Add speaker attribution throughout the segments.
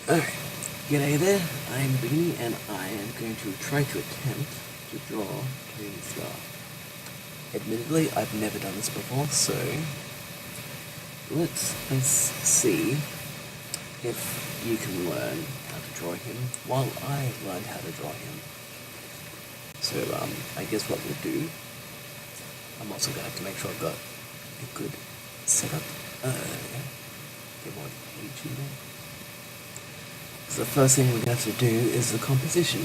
Speaker 1: Alright, g'day there, I'm Beanie and I am going to try to attempt to draw Green Star. Admittedly, I've never done this before, so let's see if you can learn how to draw him while I learn how to draw him. So, I guess what we'll do, I'm also going to have to make sure I've got a good setup. Get more page in there. So the first thing we're going to have to do is the composition,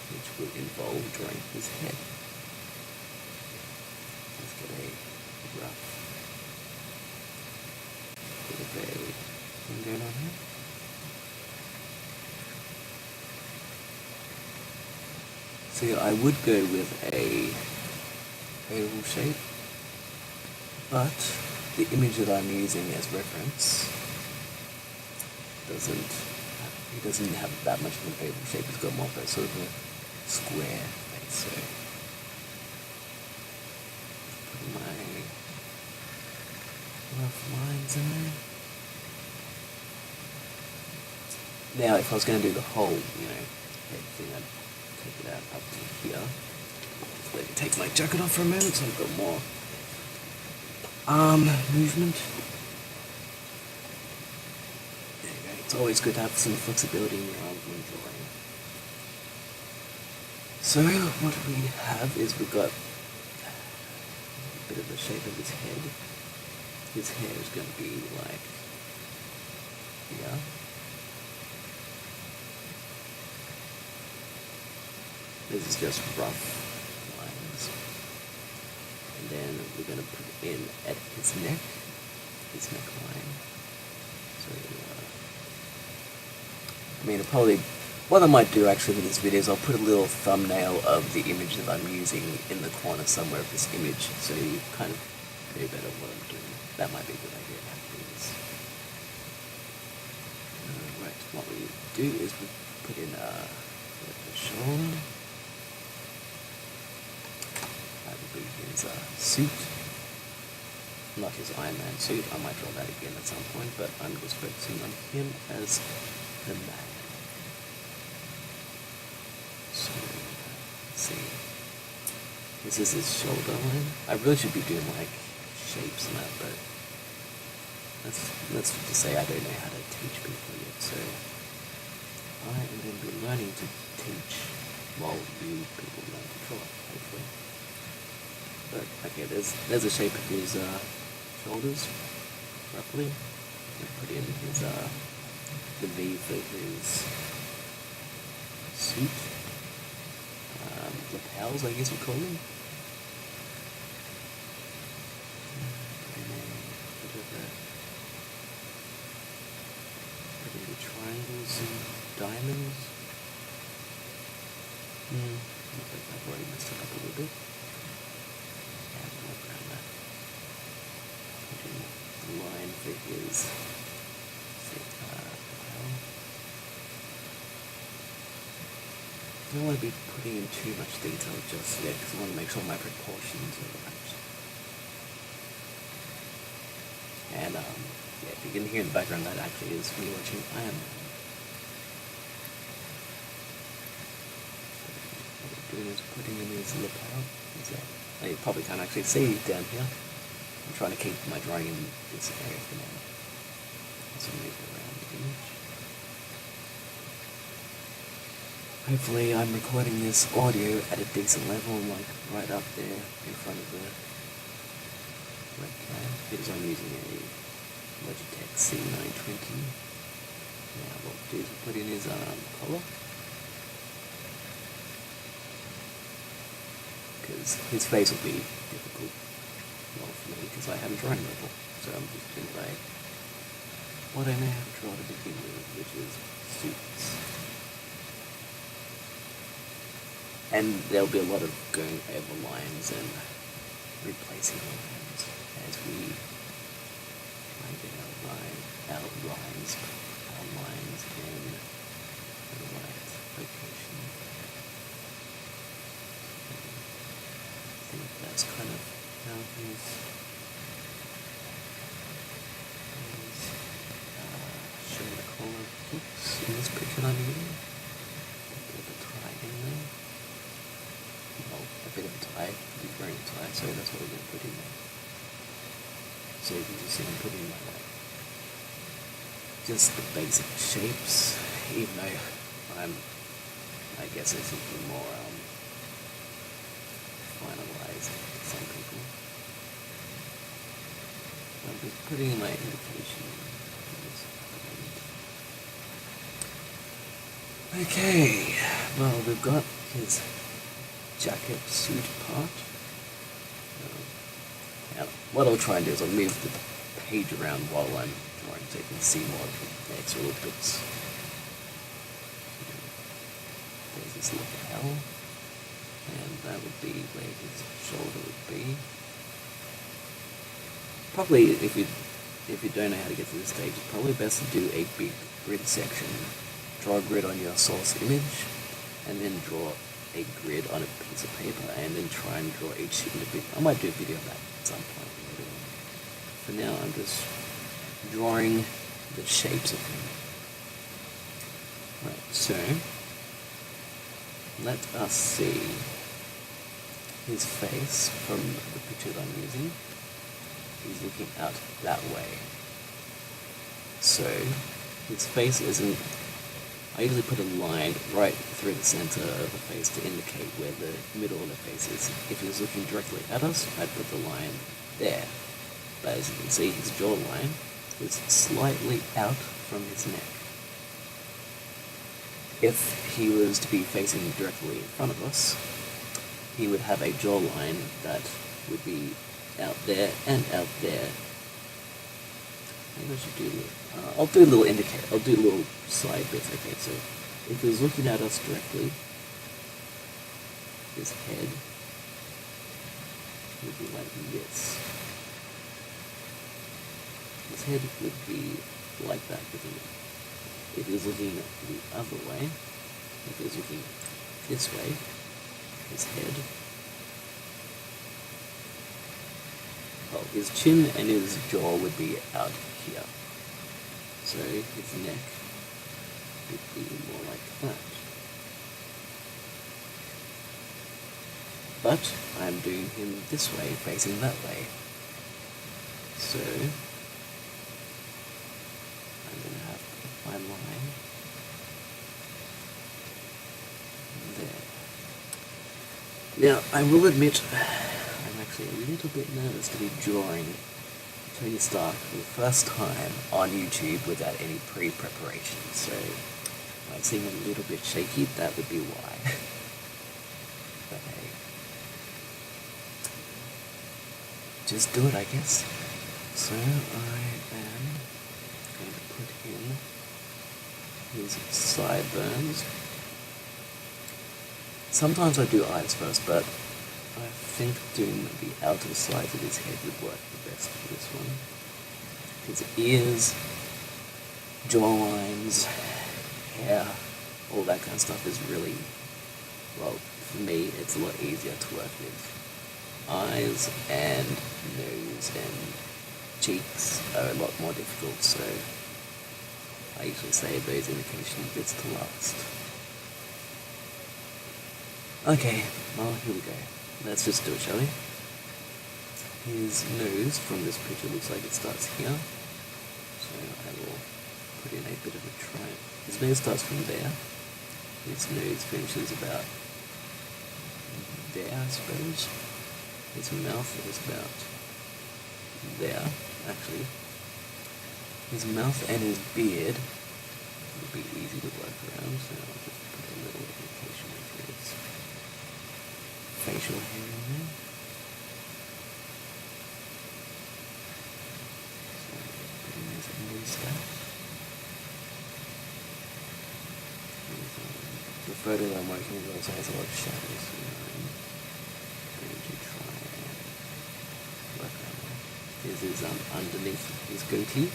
Speaker 1: which will involve drawing his head. Let's get a rough bit of a thing going on here. So I would go with a oval shape, but the image that I'm using as reference he doesn't have that much of an oval shape. He's got more of a sort of a square face. So put my rough lines in there. Now, if I was going to do the whole, head thing, I'd take it out up to here. Just let me take my jacket off for a moment so I've got more arm movement. It's always good to have some flexibility in your arms when drawing. So what we have is we've got a bit of the shape of his head. His hair is going to be like here. This is just rough lines. And then we're going to put in at his neckline. So what I might do actually with this video is I'll put a little thumbnail of the image that I'm using in the corner somewhere of this image, so you kind of know better what I'm doing. That might be a good idea actually. Right, what we do is we put in the shoulder. That would be his suit. Not his Iron Man suit. I might draw that again at some point, but I'm just focusing on him as the man. So, let's see. This is his shoulder line. I really should be doing like shapes and that, but let's just say I don't know how to teach people yet. So I am going to be learning to teach while you people learn to draw, hopefully. But okay, there's a shape of his shoulders, roughly. Put in his the V for his suit, lapels, I guess we call them. Put in the triangles and diamonds. Looks like I've already messed it up a little bit. And work around that. Put in the line for his I don't want to be putting in too much detail just yet because I want to make sure my proportions are right. And yeah, if you can hear in the background, that actually is me watching Iron Man. So what we're doing is putting in his lapel. You probably can't actually see down here. I'm trying to keep my drawing in this area for now. So move it around the image. Hopefully I'm recording this audio at a decent level, like right up there in front of the webcam, because I'm using a Logitech C920. Now what we'll do is we'll put in his collar, because his face will be difficult for me because I haven't drawn him before, so I'm just doing like what I know how to draw to begin with, which is suits. And there'll be a lot of going over lines and replacing lines as we try and get our lines in the right location. I think that's kind of how he's shown the collar hooks in this picture I'm using. A bit of a tie in there. Well, a bit of a tie. He's wearing a tie, so that's what we're going to put in there. So you can just see I'm putting my just the basic shapes, even though I guess it's something more finalized to some people. I'm just putting in my indication in this point. Okay, well we've got his jacket suit part. Now, what I'll try and do is I'll move the page around while I'm drawing so you can see more of the extra little bits. There's this lapel, and that would be where his shoulder would be. Probably, if you don't know how to get to this stage, it's probably best to do a big grid section. Draw a grid on your source image, and then draw a grid on a piece of paper, and then try and draw each individual. I might do a video of that at some point later on. For now, I'm just drawing the shapes of him. Right, so let us see his face from the picture that I'm using. He's looking out that way. So his face isn't. I usually put a line right through the center of the face to indicate where the middle of the face is. If he was looking directly at us, I'd put the line there. But as you can see, his jawline is slightly out from his neck. If he was to be facing directly in front of us, he would have a jawline that would be out there and out there. Maybe I should do I'll do a little indicator. I'll do a little side bits. Okay, so if he was looking at us directly, his head would be like this. His head would be like that, wouldn't it? If he was looking the other way, if he was looking this way, his head, well, his chin and his jaw would be out here. So his neck would be more like that. But I'm doing him this way, facing that way. So I'm going to have my line there. Now, I will admit, I'm actually a little bit nervous to be drawing Tony Stark for the first time on YouTube without any pre-preparation, so if I seem a little bit shaky, that would be why. But hey, just do it, I guess. So I am going to put in his sideburns. Sometimes I do eyes first, but I think doing the outer sides of his head would work the best for this one. His ears, jawlines, hair, all that kind of stuff is really, well, for me, it's a lot easier to work with. Eyes and nose and cheeks are a lot more difficult, so I usually save those indication bits to last. Okay, well, here we go. Let's just do it, shall we? His nose from this picture looks like it starts here. So I will put in a bit of a triangle. His nose starts from there. His nose finishes about there, I suppose. His mouth is about there, actually. His mouth and his beard would be easy to work around, so I'll just put a little indication of his facial hair in there. So putting his moustache. The photo I'm working with also has a lot of shadows, so I'm going to try and work around that. This is underneath his goatee.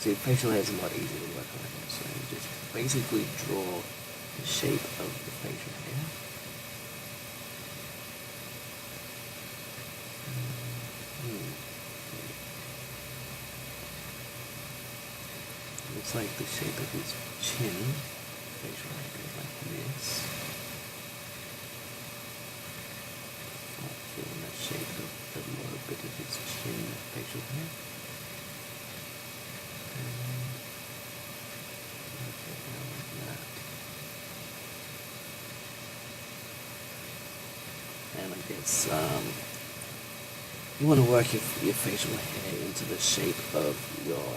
Speaker 1: See, facial hair is a lot easier to work on, so you just basically draw the shape of the facial hair. Looks like the shape of his chin. Facial hair goes like this. Feeling that shape of the lower bit of his chin, facial hair. Okay, now like that. And I guess you want to work your facial hair into the shape of your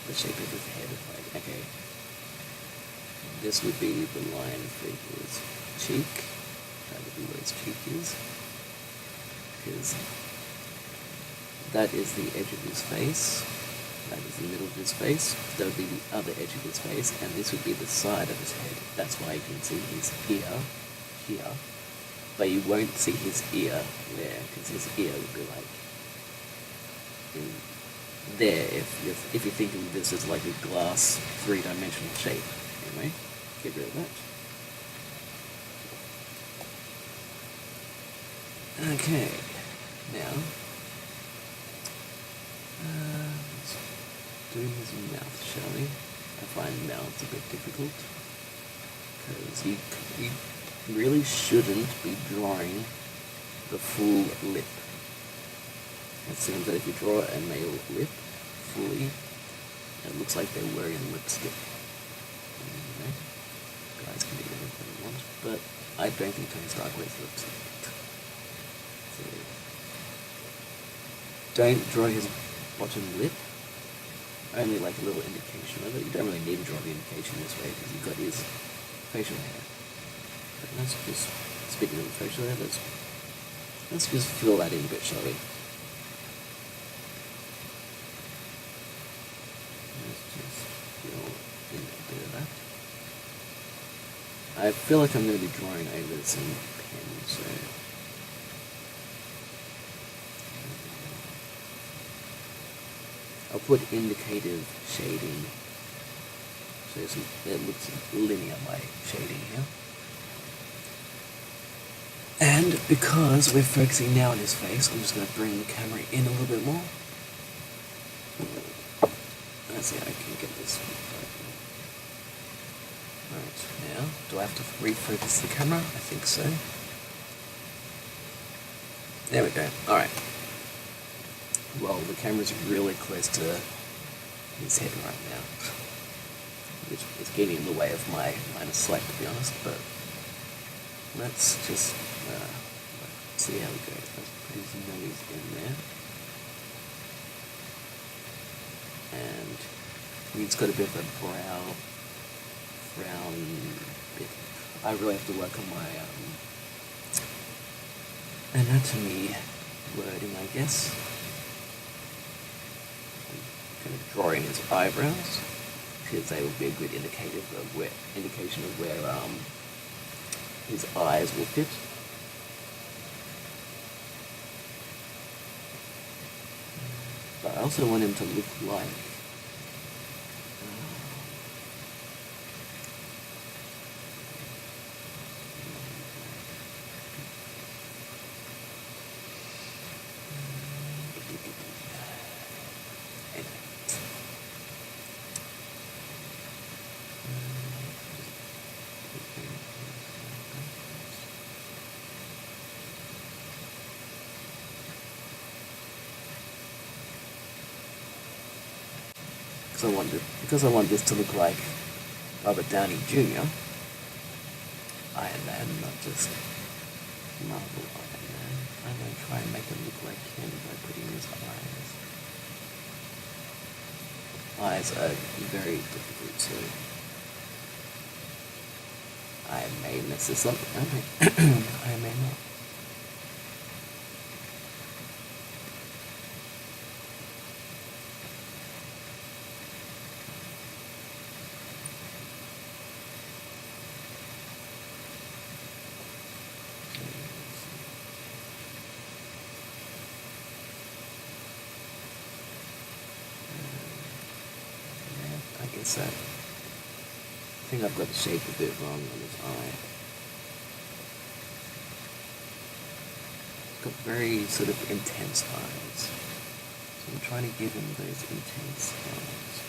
Speaker 1: the shape of his head. Like, okay, this would be the line for his cheek. That would be where his cheek is, because that is the edge of his face. That is the middle of his face. That would be the other edge of his face, and this would be the side of his head. That's why you can see his ear here, but you won't see his ear there, because his ear would be like in there. If you're thinking of this as like a glass three-dimensional shape, anyway, get rid of that. Okay, now let's do his mouth, shall we? I find mouths a bit difficult because you really shouldn't be drawing the full lip. It seems that if you draw a male lip fully, it looks like they're wearing lipstick. Anyway, guys can do whatever they want, but I don't think Tony Stark wears lipstick. So, don't draw his bottom lip, only like a little indication of it. You don't really need to draw the indication this way because you've got his facial hair. But let's just, speaking of the facial hair, let's just fill that in a bit, shall we? Let's just fill in a bit of that. I feel like I'm going to be drawing over some pen, so I'll put indicative shading, so it looks linear by shading here. And because we're focusing now on his face, I'm just going to bring the camera in a little bit more. Let's see how I can get this. Alright, now, do I have to refocus the camera? I think so. There we go. Alright. Well, the camera's really close to his head right now, which is getting in the way of my line of sight, to be honest, but let's just see how it goes. Let's put his nose in there. And he's got a bit of a brown bit. I really have to work on my anatomy wording, I guess. Kind of drawing his eyebrows, because they will be a good indication of where his eyes will fit. But I also want him to look like because I want this to look like Robert Downey Jr. Iron Man, not just Marvel Iron Man. I'm going to try and make it look like him by putting his eyes. Eyes are very difficult to. I may mess this up. I may not. think I've got the shape a bit wrong on his eye. He's got very sort of intense eyes. So I'm trying to give him those intense eyes.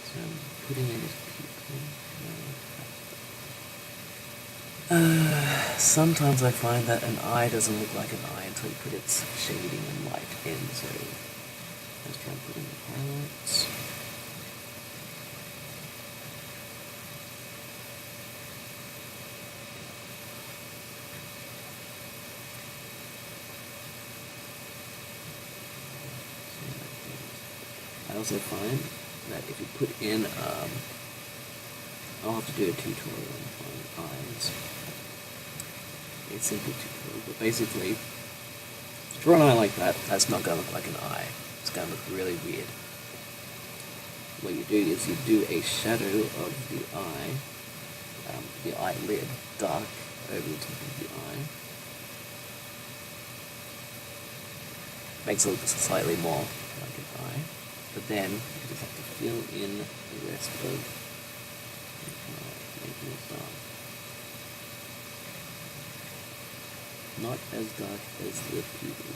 Speaker 1: So I'm putting in his pupil. Sometimes I find that an eye doesn't look like an eye until you put its shading and light in, so let's try and put in the highlights. I also find that if you put in, I'll have to do a tutorial on eyes. A simple tutorial, but basically, to draw an eye like that, that's not going to look like an eye. It's going to look really weird. What you do is you do a shadow of the eyelid, dark over the top of the eye. Makes it look slightly more like an eye. But then you just have to fill in the rest of making it dark. Not as dark as the pupil,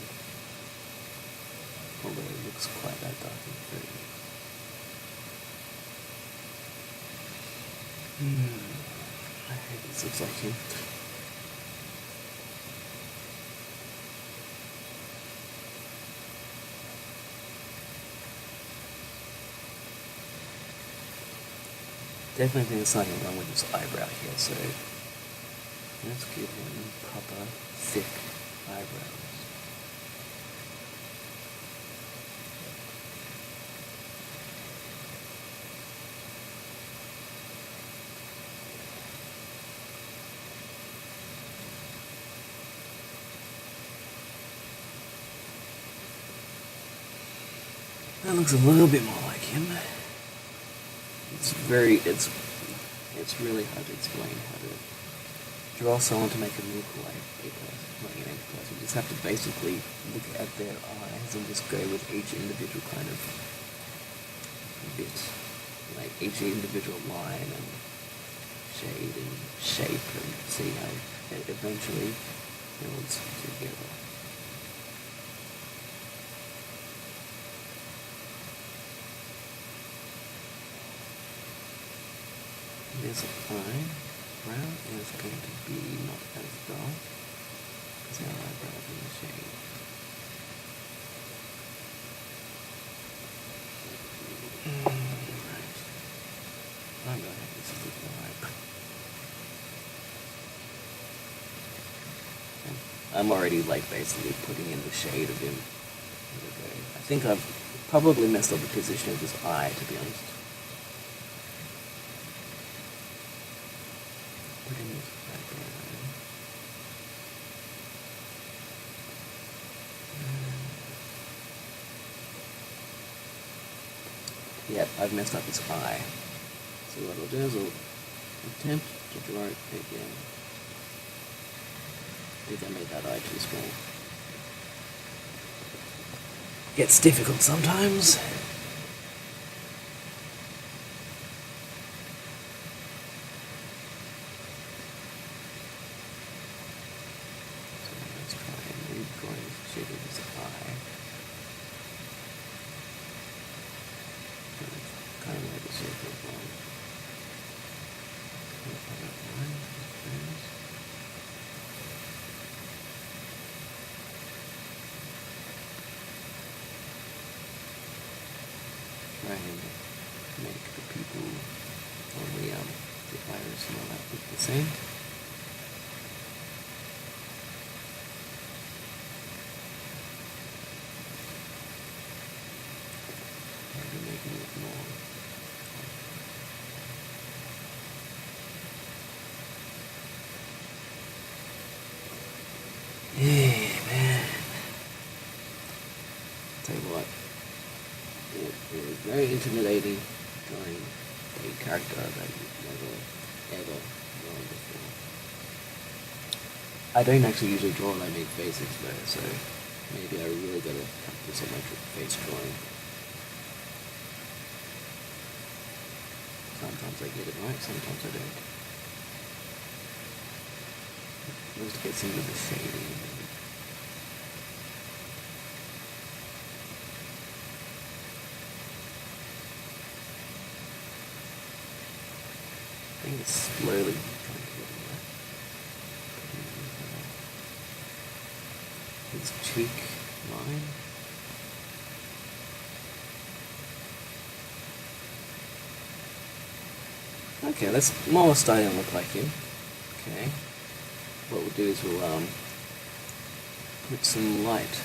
Speaker 1: although it looks quite that dark in the photo. I hope this looks like him. Definitely think there's something wrong with his eyebrow here, so let's give him proper, thick eyebrows. That looks a little bit more like him. It's really hard to explain how to draw someone to make them look like a person. You just have to basically look at their eyes and just go with each individual kind of bit, like each individual line and shade and shape, and see how it eventually builds together. This eyebrow is going to be not as dark because our eyebrow is in the shade. Right. I'm going to have this look alright. I'm already basically putting in the shade of him. I think I've probably messed up the position of his eye, to be honest. Yep, I've messed up his eye. So what I'll do is I'll attempt to draw it again. I think I made that eye too small. Gets difficult sometimes. So let's try and redraw the shape of his eye. Kind of like the shape of one. Try and make the people on the iris and all that look the same. Maybe making it more. Yeah, man. Tell you what, it is very intimidating drawing a character that you've never, ever drawn before. I don't actually usually draw when I make basics though, so maybe I really gotta practice on my face drawing. Sometimes I get it right, sometimes I don't. Just get some of the shading. I think it's slowly trying to get in there. His cheek line. Okay, that's more starting to look like him. Okay. What we'll do is we'll put some light.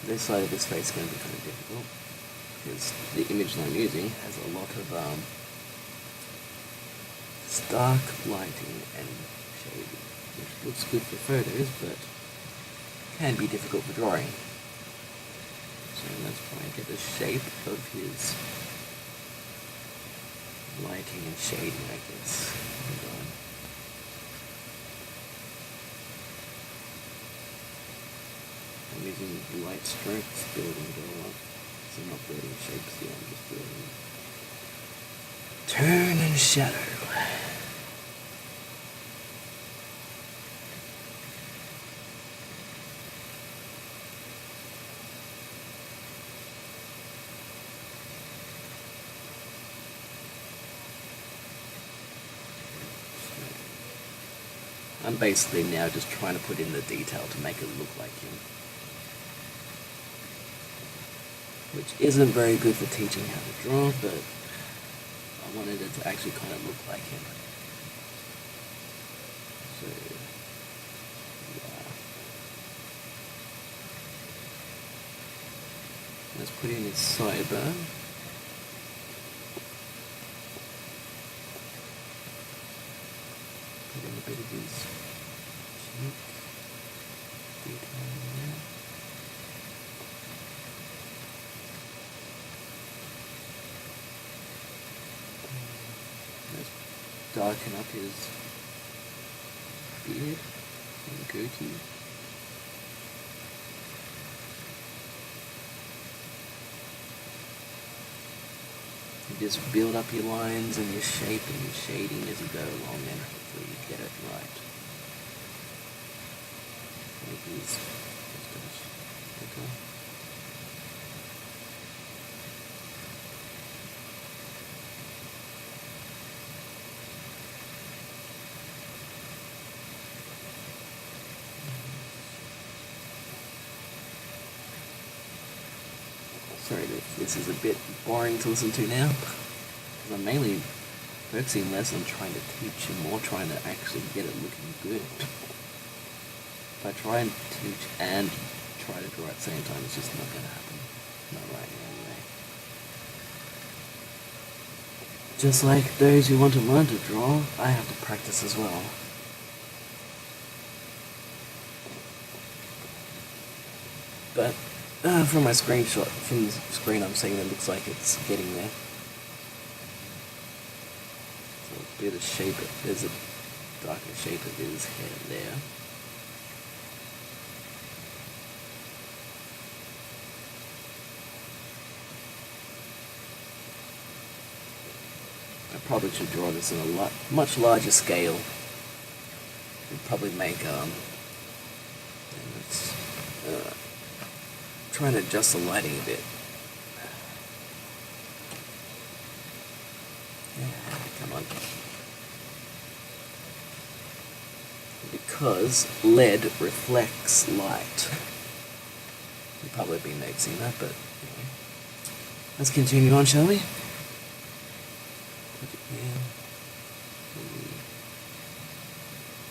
Speaker 1: This side of his face is going to be kind of difficult because the image that I'm using has a lot of stark lighting and shading, which looks good for photos, but can be difficult for drawing. So let's try and get the shape of his lighting and shading, I guess. I'm using light strokes, building it all up. So I'm not building shapes here, I'm just building turn and shadow. I'm basically now just trying to put in the detail to make it look like him. Which isn't very good for teaching how to draw, but I wanted it to actually kind of look like him. So, yeah. Let's put in his sideburn. Put in a bit of his cheek detail in there. Let's darken up his beard and goatee. You just build up your lines and your shape and your shading as you go along, and hopefully you get it right. Maybe his mustache. Okay. Sorry if this is a bit boring to listen to now, because I'm mainly focusing less on trying to teach and more trying to actually get it looking good. If I try and teach and try to draw at the same time, it's just not going to happen. Not right now anyway. Just like those who want to learn to draw, I have to practice as well. But from my screenshot, from the screen, I'm saying it looks like it's getting there. So a bit of shape, there's a darker shape of his hair there. I probably should draw this on a much larger scale. It'd probably make trying to adjust the lighting a bit. Yeah, come on. Because lead reflects light. You've probably been noticing that, but anyway. Let's continue on, shall we? Put it in.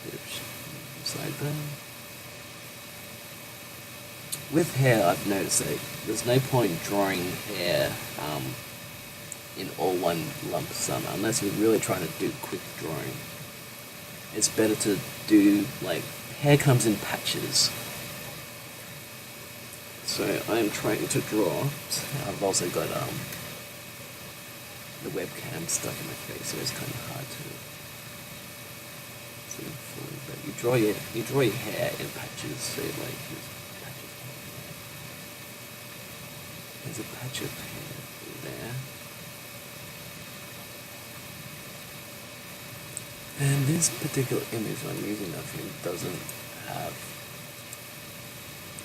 Speaker 1: Bit of sideburn. With hair, I've noticed that there's no point drawing hair in all one lump sum, unless you're really trying to do quick drawing. It's better to do, like, hair comes in patches. So I'm trying to draw. I've also got the webcam stuck in my face, so it's kind of hard to see fully. But you draw your hair in patches. So like there's a patch of hair there. And this particular image I'm using of him doesn't have,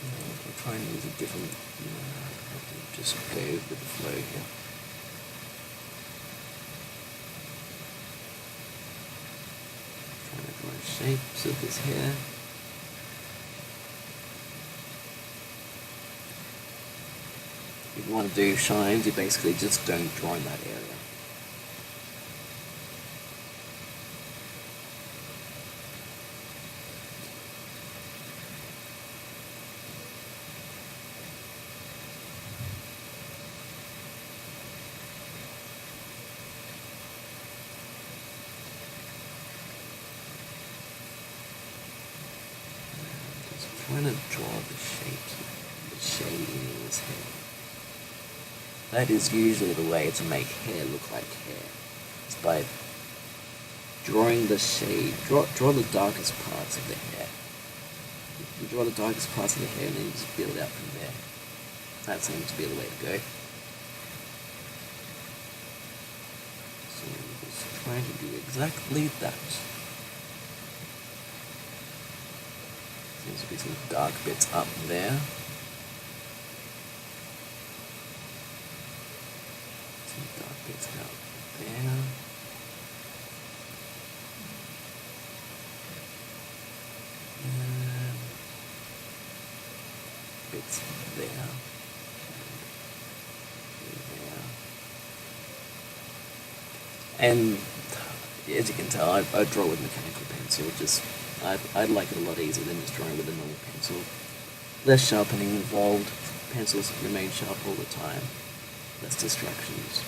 Speaker 1: I'll try and use a different, I have to just go with the flow here. Trying to draw shapes of his hair. If you want to do shines, you basically just don't draw in that area. Trying to draw the shapes, the shading in his hair. That is usually the way to make hair look like hair. It's by drawing the shade, draw the darkest parts of the hair. You draw the darkest parts of the hair and then you just build out from there. That seems to be the way to go. So I'm just trying to do exactly that. Seems to be some dark bits up there. Some dark bits out there. And bits there. And as you can tell, I draw with mechanical pencil. I'd like it a lot easier than just drawing with a normal pencil. Less sharpening involved. Pencils remain sharp all the time. Less distractions.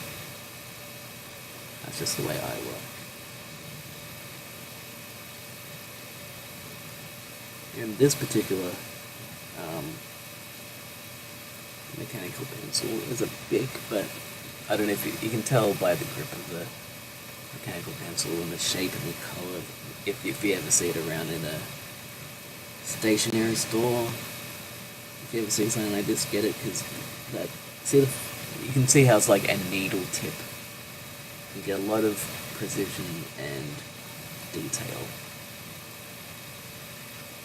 Speaker 1: That's just the way I work. And this particular mechanical pencil is a big, but I don't know if you can tell by the grip of the mechanical pencil and the shape and the color. If you ever see it around in a stationery store, if you ever see something like this, get it, because you can see how it's like a needle tip. You get a lot of precision and detail.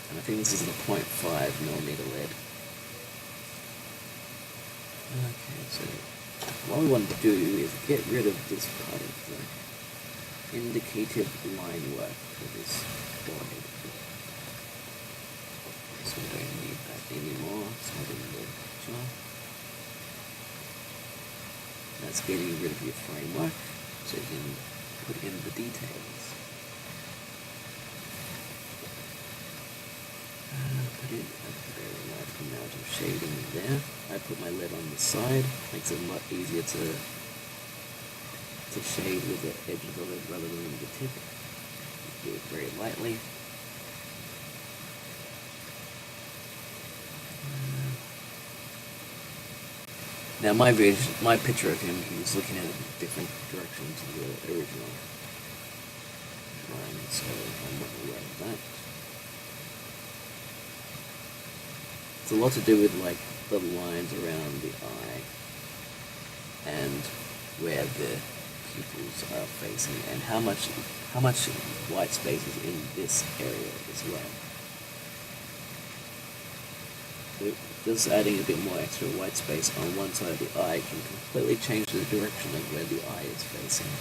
Speaker 1: And I think this is a 0.5mm lead. Okay, so what we want to do is get rid of this part of the indicative line work for this forehead. So we don't need that anymore. It's not in the picture. That's getting rid of your framework, so you can put in the details. Put in a very large amount of shading there. I put my lead on the side, makes it a lot easier to shade with the edge of the lead rather than the tip. Do it very lightly. Now my picture of him, he was looking at a different direction to the original drawing, so I'm not aware of that. It's a lot to do with like the lines around the eye and where the pupils are facing and how much white space is in this area as well. So just adding a bit more extra white space on one side of the eye can completely change the direction of where the eye is facing.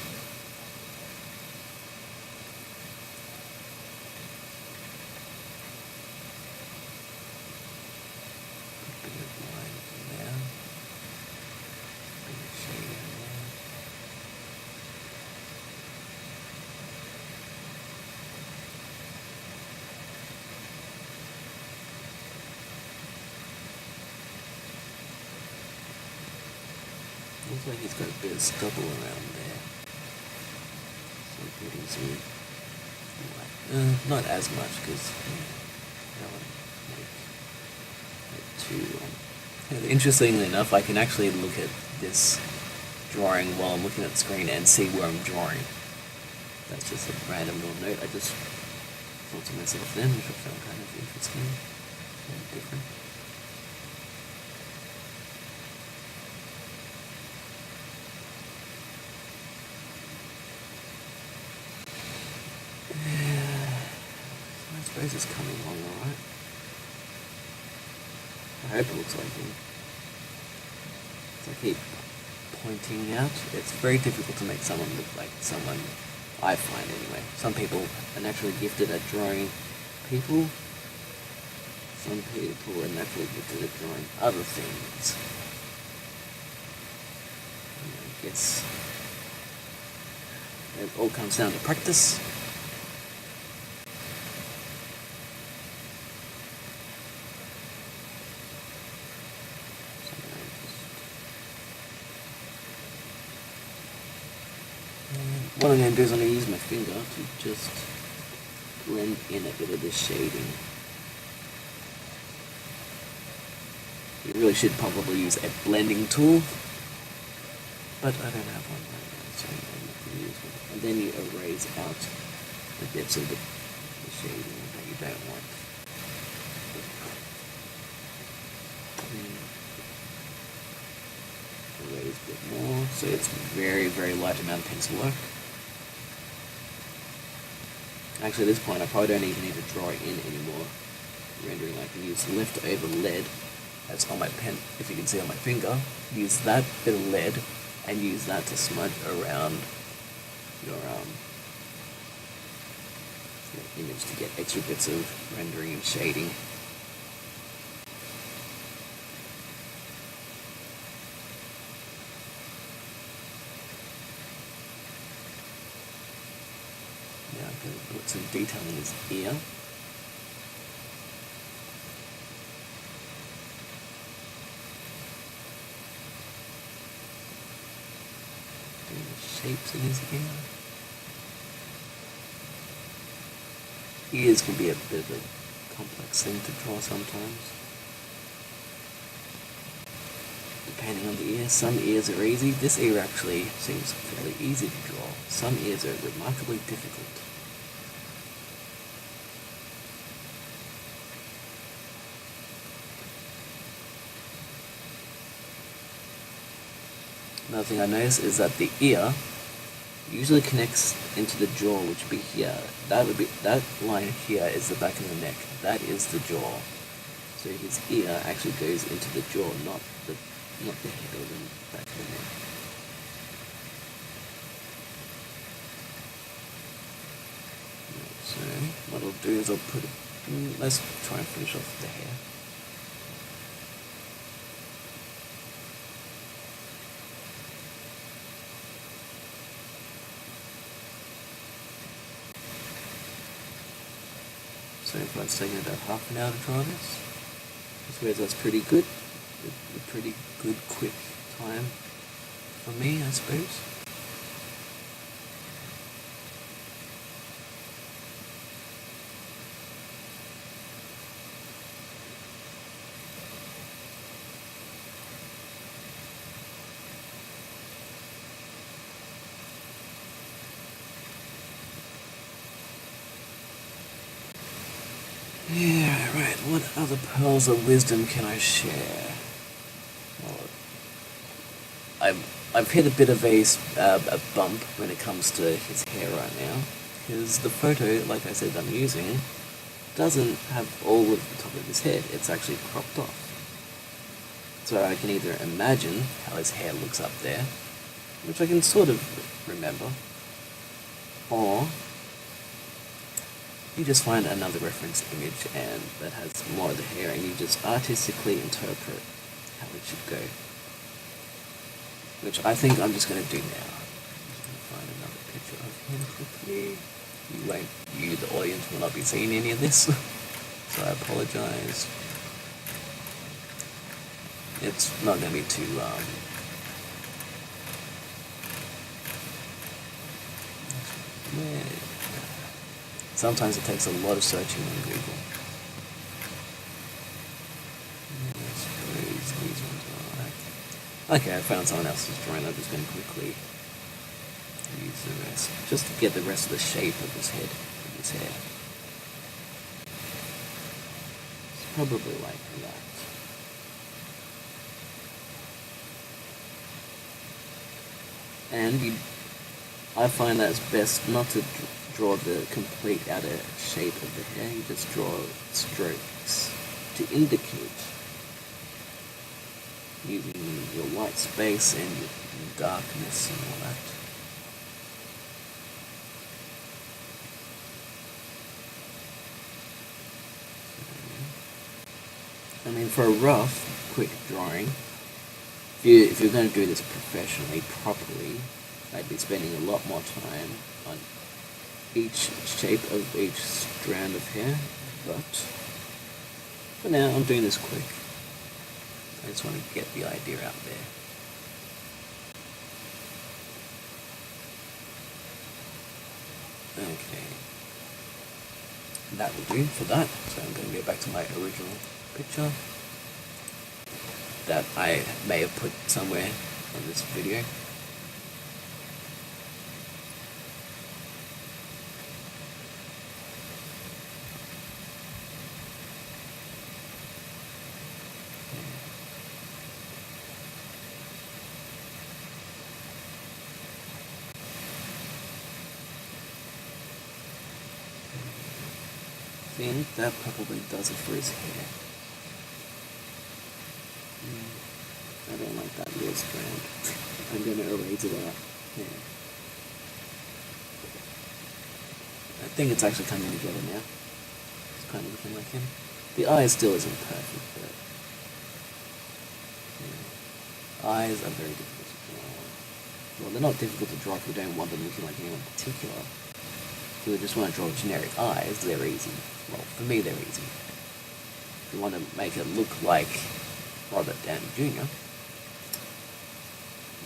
Speaker 1: Looks like he's got a bit of stubble around there. So putting some white. Not as much because I don't want to make it too Interestingly enough, I can actually look at this drawing while I'm looking at the screen and see where I'm drawing. That's just a random little note I just thought to myself then, which I found kind of interesting and different. I suppose it's coming along alright. I hope it looks like it. So I keep pointing out, it's very difficult to make someone look like someone, I find anyway. Some people are naturally gifted at drawing people. Some people are naturally gifted at drawing other things. I guess it all comes down to practice. What I'm going to do is I'm going to use my finger to just blend in a bit of this shading. You really should probably use a blending tool, but I don't have one right now, so I'm not going to use one. And then you erase out the bits of the shading that you don't want. Erase a bit more, so it's very, very light amount of pencil work. Actually, at this point, I probably don't even need to draw in anymore rendering. I can use leftover lead that's on my pen, if you can see on my finger. Use that bit of lead and use that to smudge around your image to get extra bits of rendering and shading. Now I'm going to put some detail in his ear. Doing the shapes in his ear. Ears can be a bit of a complex thing to draw sometimes. Depending on the ear, some ears are easy. This ear actually seems fairly easy to draw. Some ears are remarkably difficult. Another thing I noticed is that the ear usually connects into the jaw, which would be here. That line here is the back of the neck. That is the jaw. So his ear actually goes into the jaw, not the head or the back of the neck. So what I'll do is I'll put let's try and finish off the hair. So it's taking about half an hour to draw this. I suppose that's pretty good. A pretty good quick time for me, I suppose. Yeah, right, what other pearls of wisdom can I share? Well, I've hit a bit of a bump when it comes to his hair right now, because the photo, like I said, I'm using, doesn't have all of the top of his head, it's actually cropped off. So I can either imagine how his hair looks up there, which I can sort of remember, or you just find another reference image and that has more of the hair and you just artistically interpret how it should go. Which I think I'm just going to do now. I'm just going to find another picture of him quickly. You, the audience, will not be seeing any of this, so I apologize. It's not going to be too sometimes it takes a lot of searching on Google. I suppose these Okay, I found someone else's drawing. I'm just going to quickly use the rest, just to get the rest of the shape of his head, of his hair. It's probably like that. And I find that it's best not to draw the complete outer shape of the hair. You just draw strokes to indicate, using your white space and your darkness and all that. I mean, for a rough, quick drawing, if you're going to do this professionally, properly, I'd be spending a lot more time on each shape of each strand of hair, but for now, I'm doing this quick. I just want to get the idea out there. Okay. That will do for that. So I'm going to go back to my original picture that I may have put somewhere on this video. I think that probably does it for his hair. I don't like that little strand. I'm going to erase it out. Yeah. I think it's actually coming together now. It's kind of looking like him. The eye still isn't perfect, but yeah. Eyes are very difficult to draw. Well, they're not difficult to draw if you don't want them looking like anyone particular. If you just want to draw generic eyes, they're easy. Well, for me, they're easy. If you want to make it look like Robert Downey Jr.,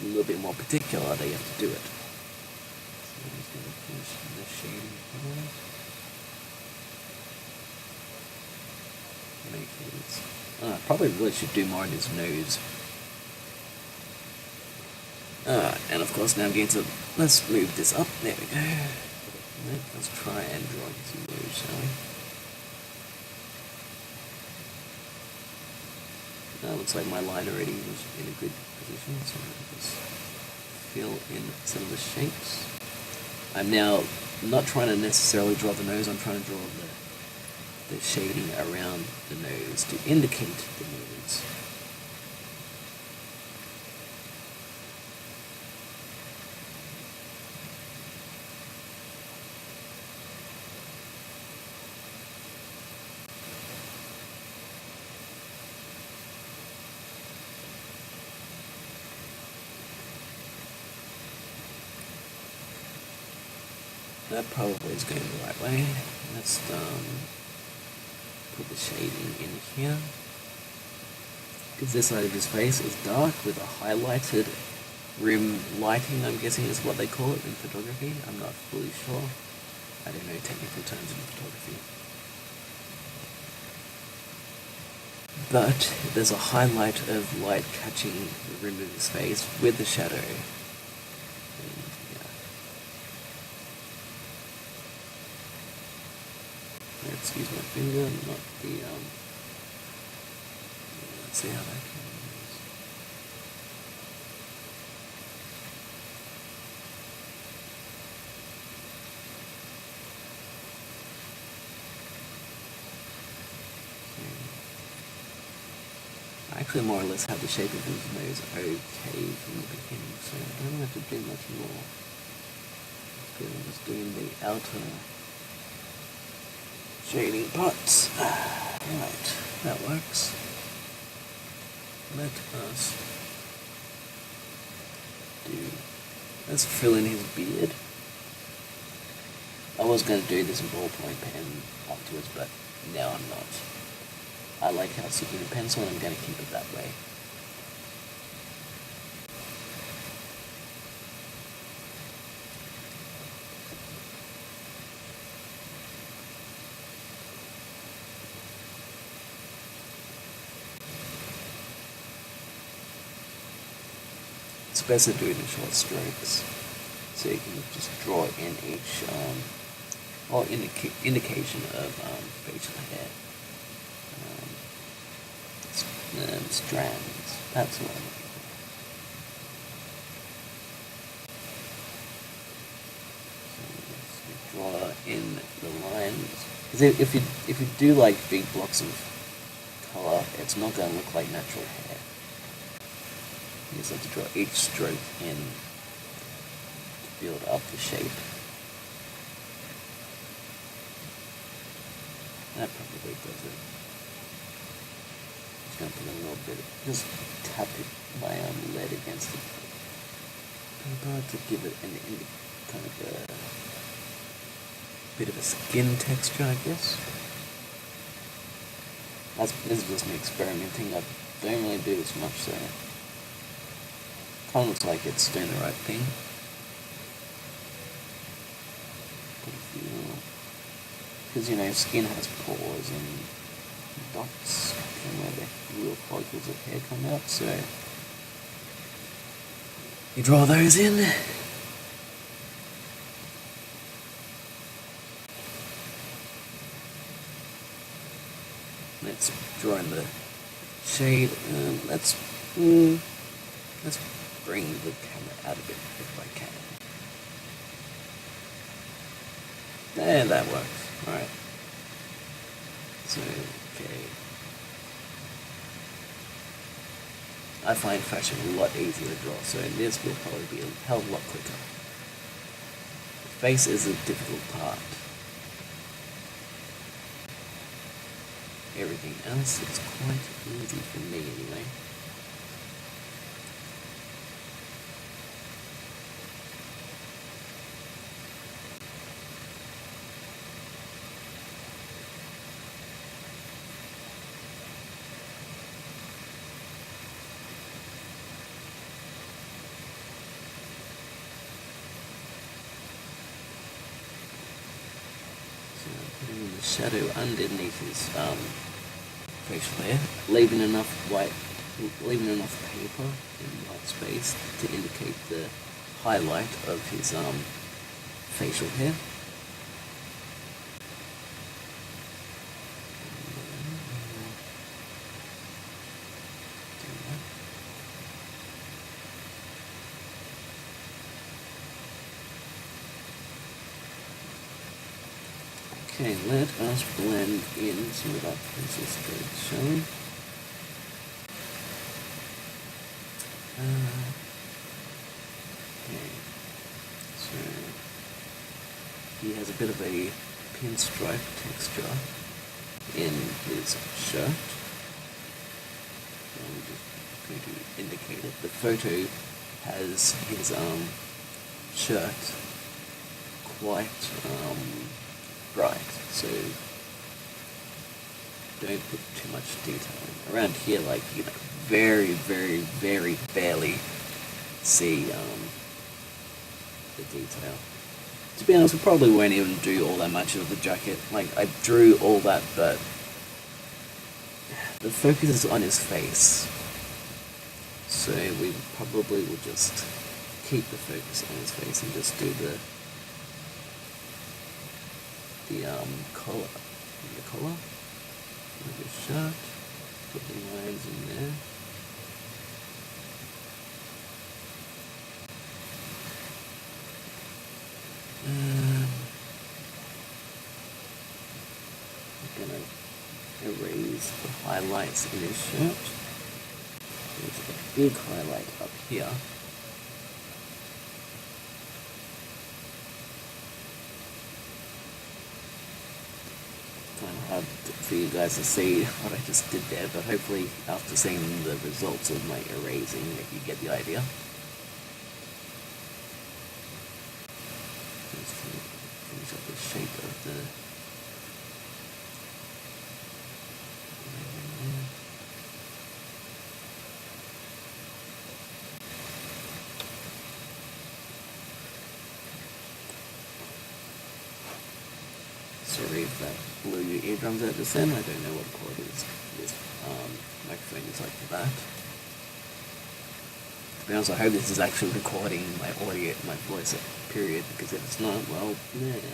Speaker 1: a little bit more particular, they have to do it. So I'm just going to finish the shading part. Make his... probably really should do more on his nose. And of course now I'm going to... Let's move this up. There we go. Let's try and draw his nose, shall we? Looks like my line already was in a good position, so I'll just fill in some of the shapes. I'm now not trying to necessarily draw the nose, I'm trying to draw the shading around the nose to indicate the nose. That probably is going the right way. Let's put the shading in here. Because this side of his face is dark with a highlighted rim lighting, I'm guessing is what they call it in photography. I'm not fully sure. I don't know technical terms in photography. But there's a highlight of light catching the rim of his face with the shadow. Let's use my finger, not the, let's see how that goes. I actually more or less have the shape of his nose okay from the beginning, so I don't have to do much more. That's good, I'm just doing the outer shading parts. Right, that works. Let us let's fill in his beard. I was going to do this in ballpoint pen afterwards, but now I'm not. I like how it's sticking in pencil and I'm going to keep it that way. it's best to do it in short strokes, so you can just draw in each indication of facial hair, strands. That's what I'm looking for. So draw in the lines. Because if you do like big blocks of color, it's not going to look like natural hair. You just have to draw each stroke in to build up the shape. That probably does it. Just going to put a little bit, just tap it my lead against the paper to give it an kind of a bit of a skin texture, I guess. This is just me experimenting. I don't really do this much, so it kind of looks like it's doing the right thing. Because, you know, skin has pores and dots and where the real follicles of hair come out, so you draw those in. Let's draw in the shade. Let's bring the camera out a bit if I can. There, that works. Alright. So, okay. I find fashion a lot easier to draw, so this will probably be a hell of a lot quicker. The face is a difficult part. Everything else is quite easy for me anyway. Putting the shadow underneath his facial hair, leaving enough paper in white space to indicate the highlight of his facial hair. Okay, let us blend in some of that pencil stroke showing. Okay, so he has a bit of a pinstripe texture in his shirt. I'm just going to indicate it. The photo has his shirt quite bright, so don't put too much detail in. Around here, like, you know, very, very, very barely see the detail. To be honest, we probably won't even do all that much of the jacket. Like, I drew all that, but the focus is on his face, so we probably will just keep the focus on his face and just do the collar of his shirt, put the lines in there. I'm gonna erase the highlights in his shirt. There's a big highlight up here. Kind of hard for you guys to see what I just did there, but hopefully after seeing the results of my erasing, you get the idea. Just to finish up the shape of the... Sorry if that blew your eardrums out just then. I don't know what quality this microphone is like for that. To be honest, I hope this is actually recording my audio, my voice, period, because if it's not, well, nah. It's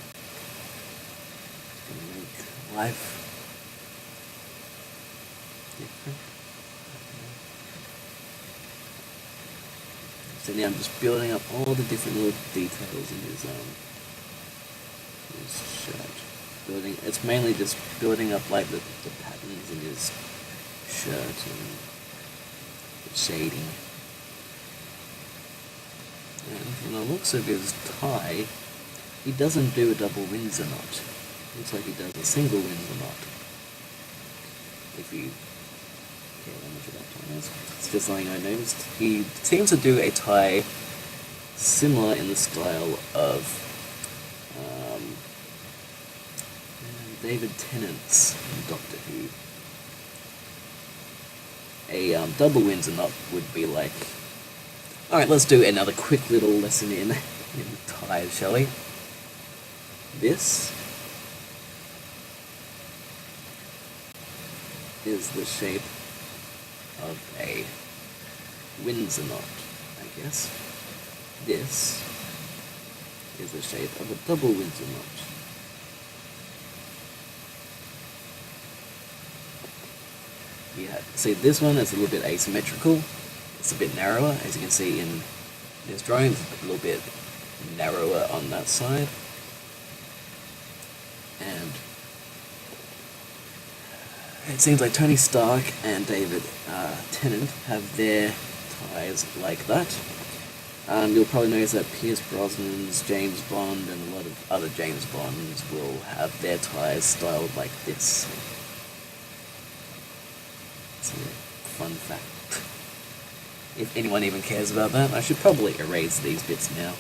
Speaker 1: gonna make life different. So now I'm just building up all the different little details in his shirt. It's mainly just building up like the patterns in his shirt and the shading. And from the looks of his tie, he doesn't do a double Windsor knot. Looks like he does a single Windsor knot. If you care how much of that tie is. It's just something I noticed. He seems to do a tie similar in the style of David Tennant's Doctor Who. A double Windsor knot would be like... Alright, let's do another quick little lesson in ties, shall we? This is the shape of a Windsor knot, I guess. This is the shape of a double Windsor knot. Yeah, see, this one is a little bit asymmetrical. It's a bit narrower, as you can see in this drawing. It's a little bit narrower on that side. And it seems like Tony Stark and David Tennant have their ties like that. You'll probably notice that Pierce Brosnan's James Bond and a lot of other James Bonds will have their ties styled like this. It's a fun fact. If anyone even cares about that, I should probably erase these bits now.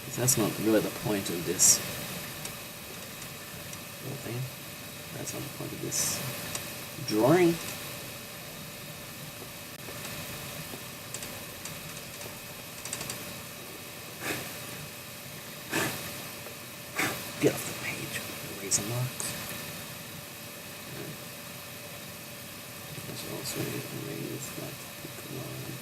Speaker 1: Because that's not really the point of this whole thing. That's not the point of this drawing. Get off the page with eraser marks. Let's also erase that line.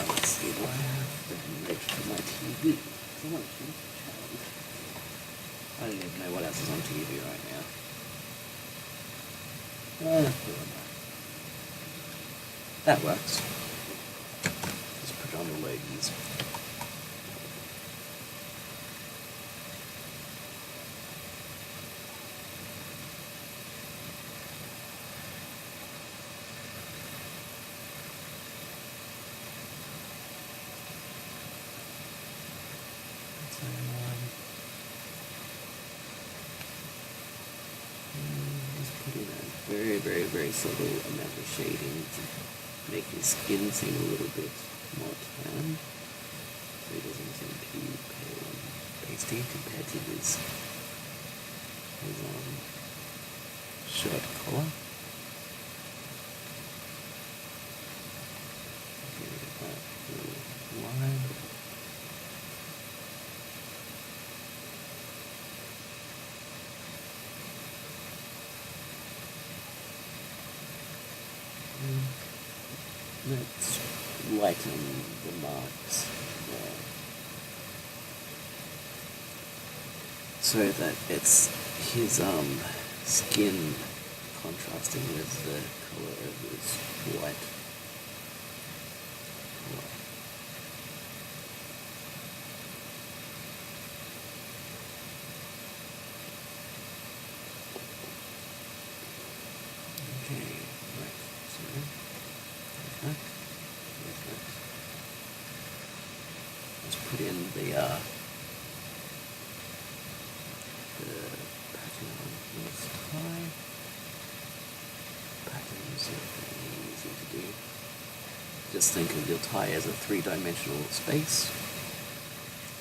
Speaker 1: Let's see, do I have the remote for my TV? I want to change the channel. I don't even know what else is on TV right now. That works. Just put it on the logies. Very, very, very subtle amount of shading to make his skin seem a little bit more tan, so he doesn't seem too pale and pasty compared to his shirt collar. Get rid of that little line. Let's lighten the marks there, so that it's his skin contrasting with the color of his white color. Okay, right, so let's put in the pattern on his tie. Patterns are very easy to do. Just think of your tie as a three-dimensional space,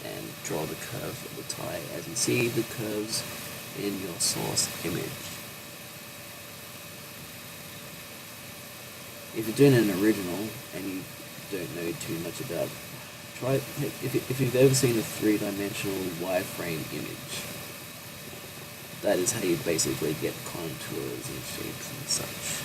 Speaker 1: and draw the curve of the tie as you see the curves in your source image. If you're doing an original and you don't know too much about, if you've ever seen a three-dimensional wireframe image, that is how you basically get contours and shapes and such.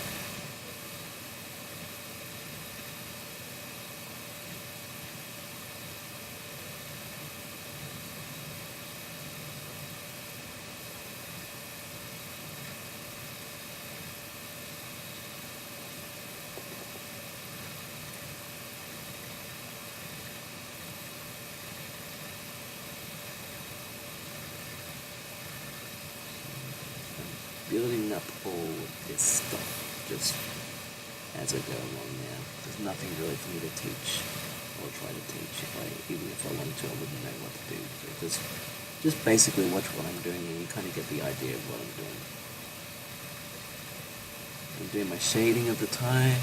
Speaker 1: Building up all this stuff just as I go along now. There's nothing really for me to teach or try to teach. Even if I wanted to, I wouldn't know what to do. So just basically watch what I'm doing and you kind of get the idea of what I'm doing. I'm doing my shading of the tie.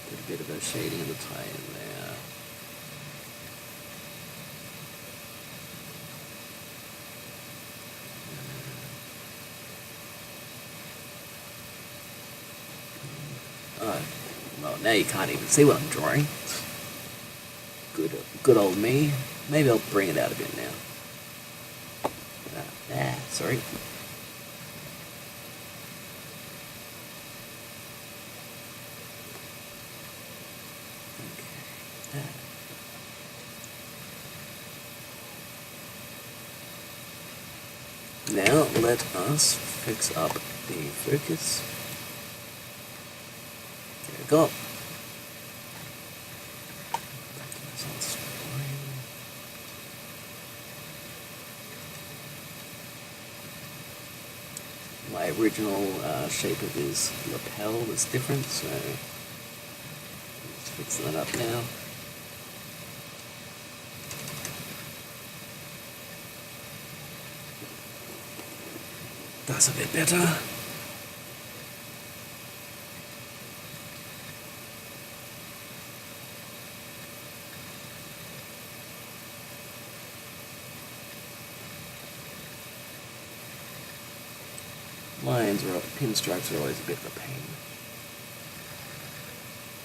Speaker 1: Put a bit of a shading of the tie in there. Well, now you can't even see what I'm drawing. Good old me. Maybe I'll bring it out a bit now. Sorry. Okay. Now let us fix up the focus. There we go. My original shape of his lapel is different, so let's fix that up now. That's a bit better. Pinstripes are always a bit of a pain.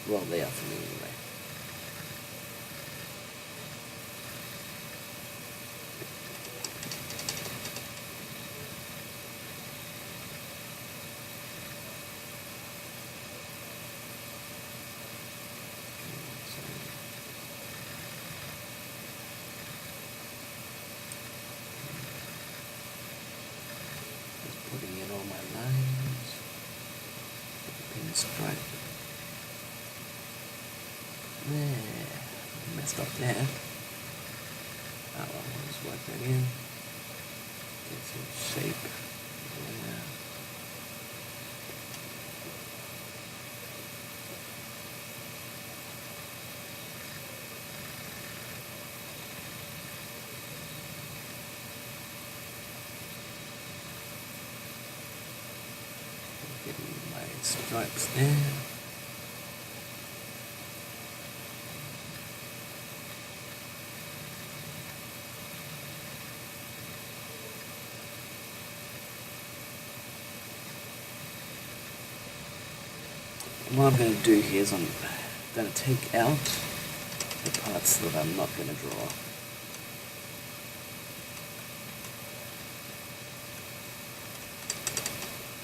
Speaker 1: Well, they are for me anyway. Putting in all my lines, pinstripe. There, messed up there. Oh well, I'll just work that in. Get some shape. Yeah. Getting my stripes there. And what I'm going to do here is I'm going to take out the parts that I'm not going to draw.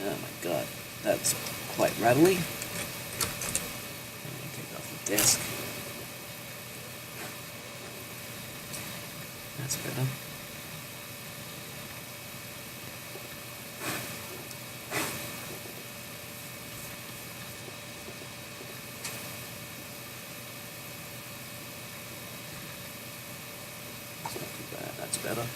Speaker 1: Oh my god, that's quite rattly. Take off the desk. That's better. That's not too bad, that's better.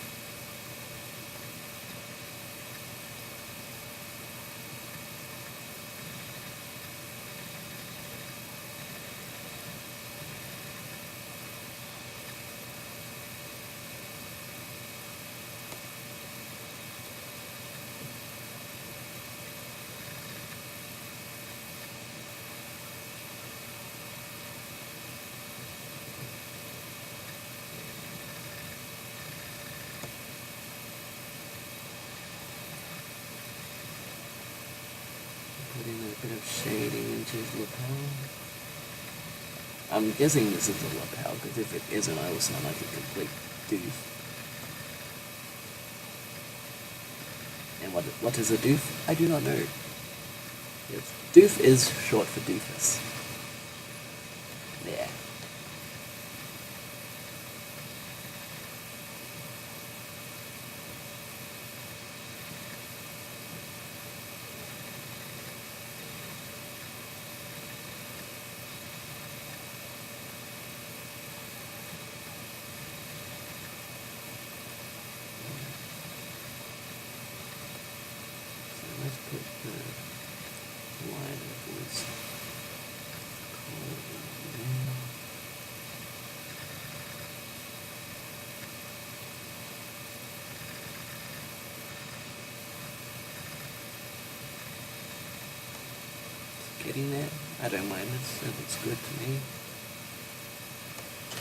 Speaker 1: put in a bit of shading into his lapel. I'm guessing this is a lapel, because if it isn't, I will sound like a complete doof. And what is a doof? I do not know. Yes. Doof is short for doofus. Yeah. Let's put the line of his collar in there. It's getting there. I don't mind it. It looks good to me.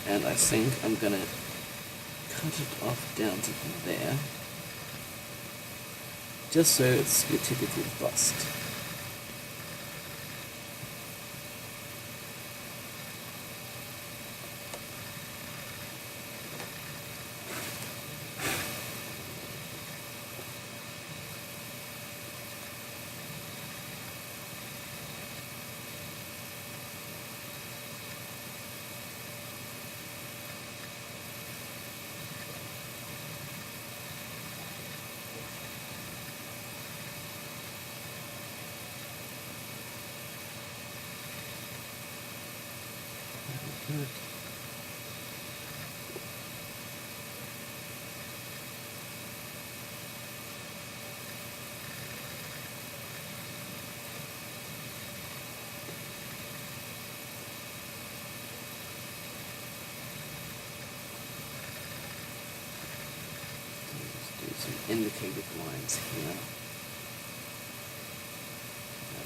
Speaker 1: And I think I'm gonna cut it off down to there. Just so it's your typical bust. Good. Let's do some indicated lines here.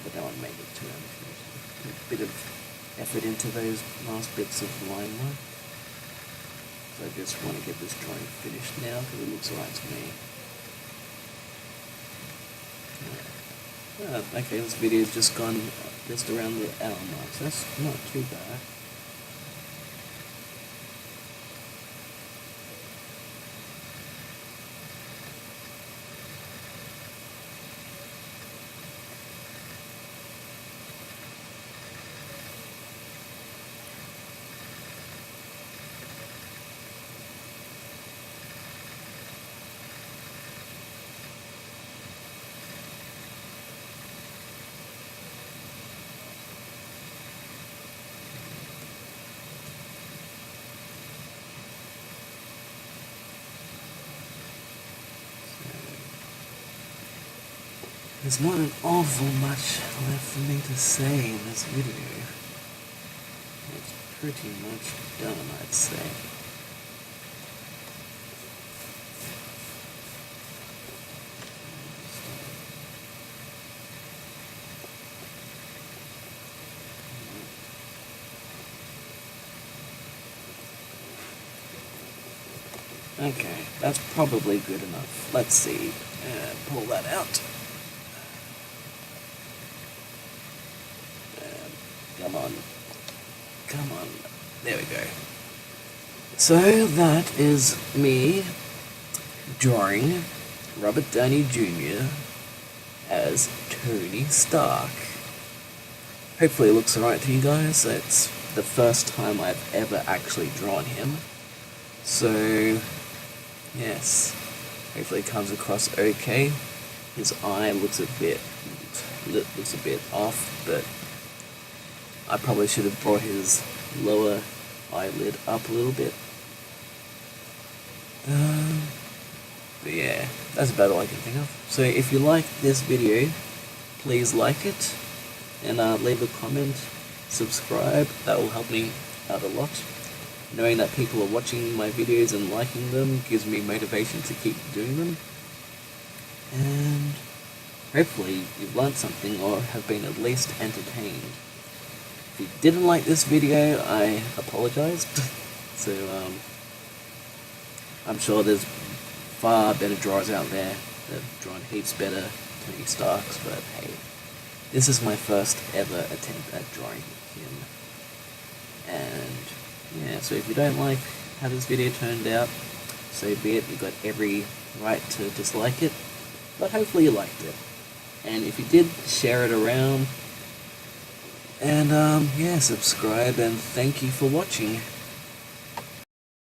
Speaker 1: But that won't make it too ambitious. A bit of effort into those last bits of line work. So I just want to get this drawing finished now because it looks alright to me. Okay, this video's just gone just around the hour mark, so that's not too bad. There's not an awful much left for me to say in this video. It's pretty much done, I'd say. Okay, that's probably good enough. Let's see. Pull that out. Come on. Come on. There we go. So that is me drawing Robert Downey Jr. as Tony Stark. Hopefully it looks alright to you guys. It's the first time I've ever actually drawn him. So, yes. Hopefully it comes across okay. His eye looks a bit off, but I probably should have brought his lower eyelid up a little bit. But yeah, that's about all I can think of. So if you like this video, please like it, and leave a comment, subscribe. That will help me out a lot. Knowing that people are watching my videos and liking them gives me motivation to keep doing them. And hopefully you've learned something or have been at least entertained. If you didn't like this video, I apologize. So, I'm sure there's far better drawers out there that have drawn heaps better Tony Starks, but hey, This is my first ever attempt at drawing him. And yeah, so if you don't like how this video turned out, so be it. You got every right to dislike it, but hopefully you liked it. And if you did, share it around. And yeah, subscribe, and thank you for watching.